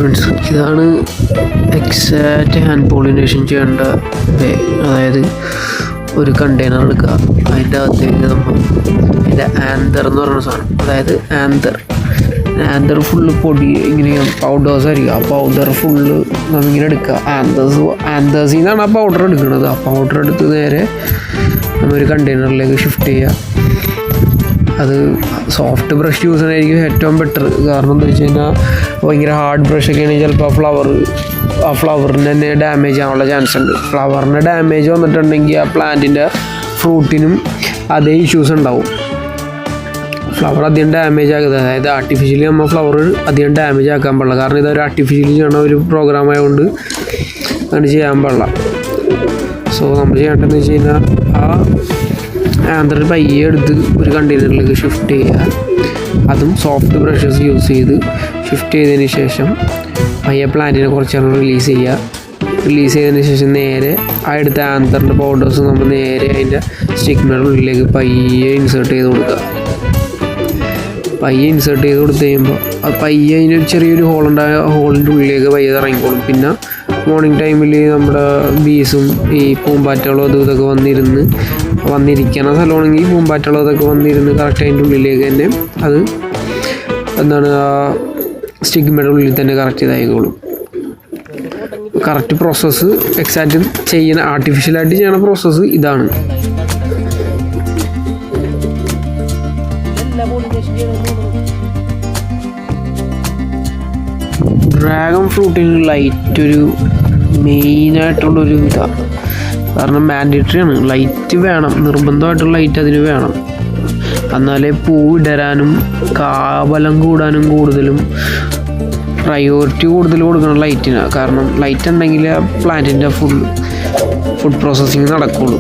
Friends, ഇതാണ് exact hand pollination ചെയ്യേണ്ട വേ. അതായത് ഒരു കണ്ടെയ്നർ എടുക്കുക, അതിൻ്റെ അകത്തേക്ക് നമ്മൾ അതിൻ്റെ ആന്തർ എന്ന് പറയുന്ന സാധനം, അതായത് ആന്തർ ഫുള്ള് പൊടി ഇങ്ങനെ പൗഡേഴ്സ് ആയിരിക്കും. ആ പൗഡർ ഫുള്ള് നമ്മിങ്ങനെ എടുക്കുക. ആന്തേഴ്സിൽ നിന്നാണ് ആ പൗഡർ എടുക്കുന്നത്. ആ പൗഡർ എടുത്ത് നേരെ നമ്മൊരു കണ്ടെയ്നറിലേക്ക് ഷിഫ്റ്റ് ചെയ്യുക. അത് സോഫ്റ്റ് ബ്രഷ് യൂസ് ചെയ്യാനായിരിക്കും ഏറ്റവും ബെറ്റർ. കാരണം എന്താ വെച്ച് കഴിഞ്ഞാൽ ഭയങ്കര ഹാർഡ് ബ്രഷൊക്കെ ആണെങ്കിൽ ചിലപ്പോൾ ആ ഫ്ലവറിന് തന്നെ ഡാമേജ് ആവാനുള്ള ചാൻസ് ഉണ്ട്. ഫ്ലവറിന് ഡാമേജ് വന്നിട്ടുണ്ടെങ്കിൽ ആ പ്ലാന്റിൻ്റെ ഫ്രൂട്ടിനും അതേ ഇഷ്യൂസ് ഉണ്ടാവും. ഫ്ലവർ അധികം ഡാമേജ് ആകുന്നത്, അതായത് ആർട്ടിഫിഷ്യലി നമ്മൾ ഫ്ലവർ അധികം ഡാമേജ് ആക്കാൻ പാടില്ല. കാരണം ഇതൊരു ആർട്ടിഫിഷ്യലി ചെയ്യണ ഒരു പ്രോഗ്രാം ആയതുകൊണ്ട് അങ്ങനെ ചെയ്യാൻ പാടില്ല. സോ നമ്മൾ ചെയ്യേണ്ടതെന്ന് വെച്ച് കഴിഞ്ഞാൽ ആ ആന്തർ പയ്യെ എടുത്ത് ഒരു കണ്ടെയ്നറിലേക്ക് ഷിഫ്റ്റ് ചെയ്യുക. അതും സോഫ്റ്റ് ബ്രഷസ് യൂസ് ചെയ്ത് ഷിഫ്റ്റ് ചെയ്തതിന് ശേഷം പയ്യെ പ്ലാന്റിനെ കുറച്ചെണ്ണം റിലീസ് ചെയ്യുക. റിലീസ് ചെയ്തതിന് ശേഷം നേരെ ആ എടുത്ത ആന്തറിൻ്റെ പൗഡേഴ്സ് നമ്മൾ നേരെ അതിൻ്റെ സ്റ്റിഗ്മയുടെ ഉള്ളിലേക്ക് പയ്യെ ഇൻസേർട്ട് ചെയ്ത് കൊടുക്കുക. പയ്യെ ഇൻസേർട്ട് ചെയ്ത് കൊടുത്തു കഴിയുമ്പോൾ അത് പയ്യെ അതിനൊരു ചെറിയൊരു ഹോളിൻ്റെ ഉള്ളിലേക്ക് പയ്യെ ഇറങ്ങിക്കോളും. പിന്നെ മോർണിംഗ് ടൈമിൽ നമ്മുടെ ബീസും ഈ പൂമ്പാറ്റകളും അതും ഇതൊക്കെ വന്നിരിക്കണ സ്ഥലമാണെങ്കിൽ പൂമ്പാറ്റകളും അതൊക്കെ വന്നിരുന്ന് കറക്റ്റ് അതിൻ്റെ ഉള്ളിലേക്ക് തന്നെ അത് എന്താണ് ആ സ്റ്റിഗ്മയുടെ ഉള്ളിൽ തന്നെ കറക്റ്റ് ഇതായിക്കോളും. കറക്റ്റ് പ്രോസസ്സ് എക്സാക്റ്റ് ചെയ്യണ ആർട്ടിഫിഷ്യലായിട്ട് ചെയ്യണ പ്രോസസ്സ് ഇതാണ്. ഡ്രാഗൺ ഫ്രൂട്ടിന് ലൈറ്റ് ഒരു മെയിനായിട്ടുള്ളൊരു ഇതാണ്. കാരണം മാൻഡേറ്ററിയാണ്, ലൈറ്റ് വേണം, നിർബന്ധമായിട്ടുള്ള ലൈറ്റ് അതിന് വേണം. എന്നാലേ പൂ ഇടരാനും കാബലം കൂടാനും കൂടുതലും പ്രയോറിറ്റി കൂടുതൽ കൊടുക്കണം ലൈറ്റിനാണ്. കാരണം ലൈറ്റ് ഉണ്ടെങ്കിൽ പ്ലാന്റിൻ്റെ ഫുഡ് പ്രോസസ്സിങ് നടക്കുകയുള്ളൂ.